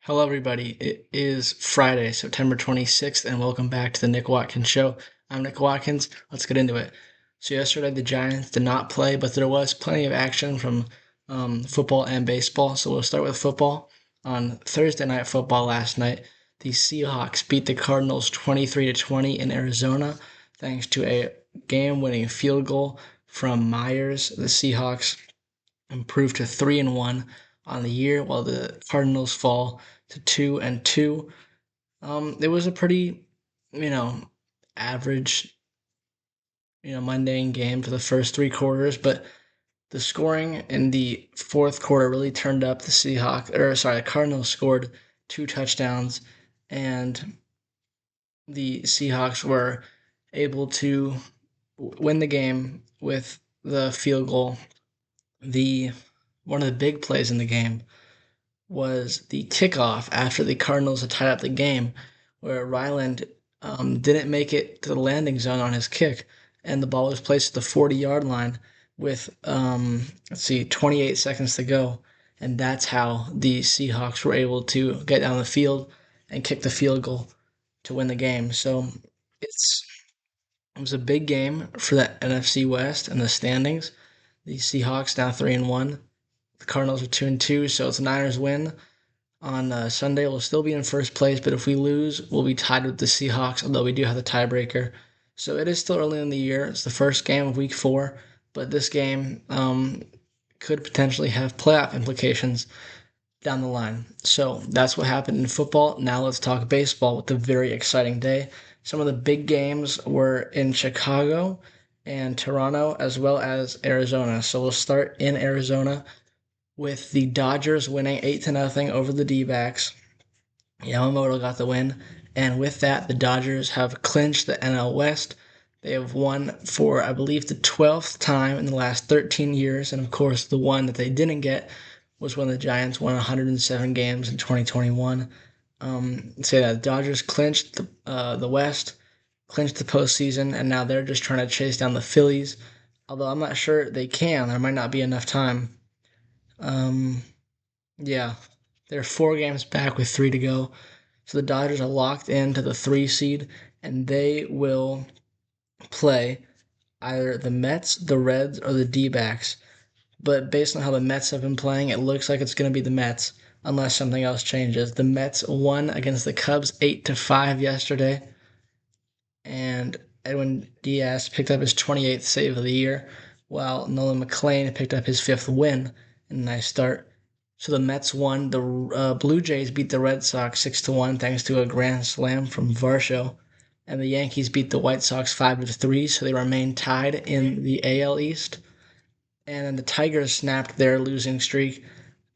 Hello, everybody. It is Friday, September 26th, and welcome back to the Nick Watkins Show. I'm Nick Watkins. Let's get into it. So, yesterday the Giants did not play, but there was plenty of action from football and baseball. So, we'll start with football. On Thursday Night Football last night, the Seahawks beat the Cardinals 23-20 in Arizona thanks to a game winning field goal from Myers. The Seahawks improved to 3-1 on the year, while the Cardinals fall to 2-2. It was a pretty, you know, average, mundane game for the first three quarters, but the scoring in the fourth quarter really turned up. The Cardinals scored two touchdowns, and the Seahawks were able to win the game with the field goal. The One of the big plays in the game was the kickoff after the Cardinals had tied up the game, where Ryland didn't make it to the landing zone on his kick, and the ball was placed at the 40-yard line with 28 seconds to go, and that's how the Seahawks were able to get down the field and kick the field goal to win the game. So it's it was a big game for the NFC West and the standings. The Seahawks now 3-1. The Cardinals are 2-2, so it's a Niners win. On Sunday, we'll still be in first place, but if we lose, we'll be tied with the Seahawks, although we do have the tiebreaker. So it is still early in the year. It's the first game of week 4, but this game could potentially have playoff implications down the line. So that's what happened in football. Now let's talk baseball with a very exciting day. Some of the big games were in Chicago and Toronto, as well as Arizona. So we'll start in Arizona with the Dodgers winning 8-0 over the D-backs. Yamamoto got the win, and with that, the Dodgers have clinched the NL West. They have won for, I believe, the 12th time in the last 13 years, and of course, the one that they didn't get was when the Giants won 107 games in 2021. Say that the Dodgers clinched the West, clinched the postseason, and now they're just trying to chase down the Phillies. Although I'm not sure they can. There might not be enough time. Um, yeah, they're 4 games back with 3 to go. So the Dodgers are locked into the 3 seed, and they will play either the Mets, the Reds, or the D-backs. But based on how the Mets have been playing, it looks like it's going to be the Mets, unless something else changes. The Mets won against the Cubs 8-5 yesterday, and Edwin Diaz picked up his 28th save of the year, while Nolan McLean picked up his 5th win in a nice start. So the Mets won. The Blue Jays beat the Red Sox 6-1 thanks to a grand slam from Varsho, and the Yankees beat the White Sox 5-3, so they remain tied in the AL East. And then the Tigers snapped their losing streak.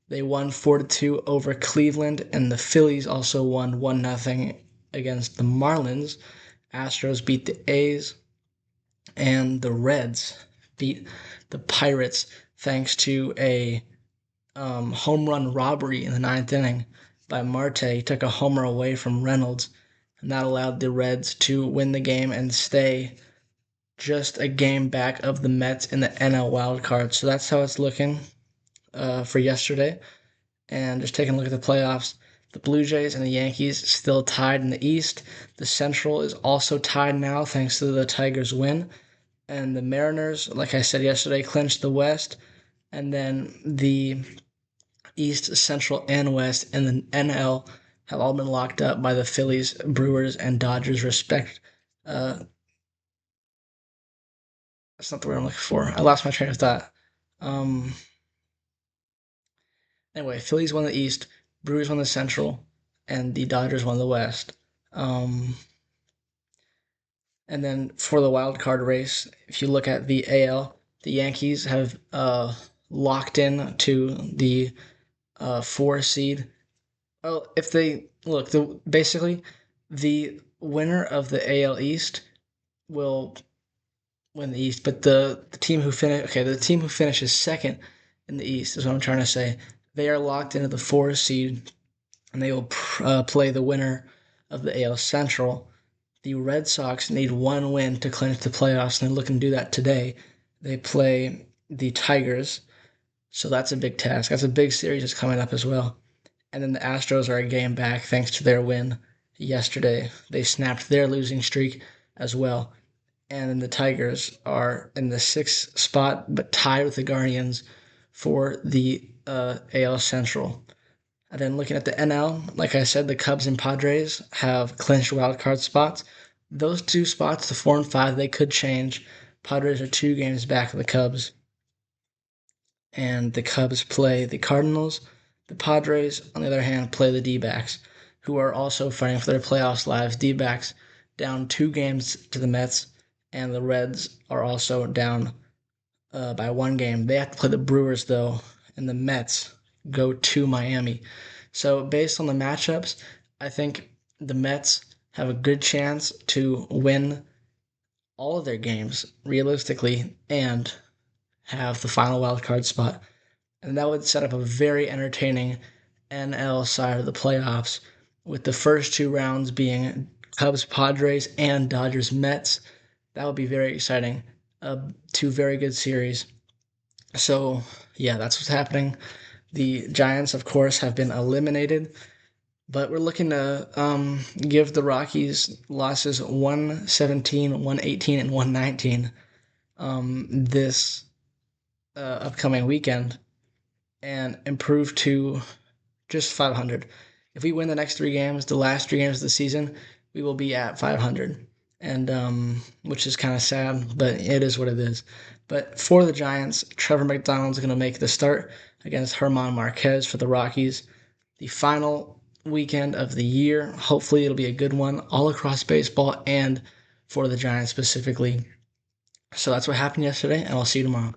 They won 4-2 over Cleveland, and the Phillies also won 1-0 against the Marlins. Astros beat the A's, and the Reds beat the Pirates thanks to a home run robbery in the ninth inning by Marte. He took a homer away from Reynolds, and that allowed the Reds to win the game and stay just a game back of the Mets in the NL wild card. So that's how it's looking for yesterday. And just taking a look at the playoffs, the Blue Jays and the Yankees still tied in the East. The Central is also tied now thanks to the Tigers' win. And the Mariners, like I said yesterday, clinched the West. And then the East, Central, and West and the NL have all been locked up by the Phillies, Brewers, and Dodgers, uh, that's not the word I'm looking for. I lost my train of thought. Um, anyway, Phillies won the East, Brewers won the Central, and the Dodgers won the West. Um, and then for the wild card race, if you look at the AL, the Yankees have locked in to the 4 seed. Well, if they look, basically the winner of the AL East will win the East, but the team who finishes second in the East is what I'm trying to say. They are locked into the 4 seed, and they will play the winner of the AL Central. The Red Sox need 1 win to clinch the playoffs, and they're looking to do that today. They play the Tigers, so that's a big task. That's a big series that's coming up as well. And then the Astros are a game back thanks to their win yesterday. They snapped their losing streak as well. And then the Tigers are in the sixth spot, but tied with the Guardians for the AL Central. And then looking at the NL, like I said, the Cubs and Padres have clinched wild card spots. Those two spots, the 4 and 5, they could change. Padres are 2 games back of the Cubs, and the Cubs play the Cardinals. The Padres, on the other hand, play the D-backs, who are also fighting for their playoffs lives. D-backs down 2 games to the Mets, and the Reds are also down by 1 game. They have to play the Brewers, though, and the Mets go to Miami. So, based on the matchups, I think the Mets have a good chance to win all of their games realistically and have the final wild card spot. And that would set up a very entertaining NL side of the playoffs, with the first 2 rounds being Cubs Padres and Dodgers Mets. That would be very exciting. 2 very good series. So, yeah, that's what's happening. The Giants, of course, have been eliminated, but we're looking to give the Rockies losses 117, 118, and 119 this upcoming weekend and improve to just 500. If we win the next 3 games, the last 3 games of the season, we will be at 500, and which is kind of sad, but it is what it is. But for the Giants, Trevor McDonald's going to make the start against Herman Marquez for the Rockies. The final weekend of the year. Hopefully, it'll be a good one all across baseball and for the Giants specifically. So that's what happened yesterday, and I'll see you tomorrow.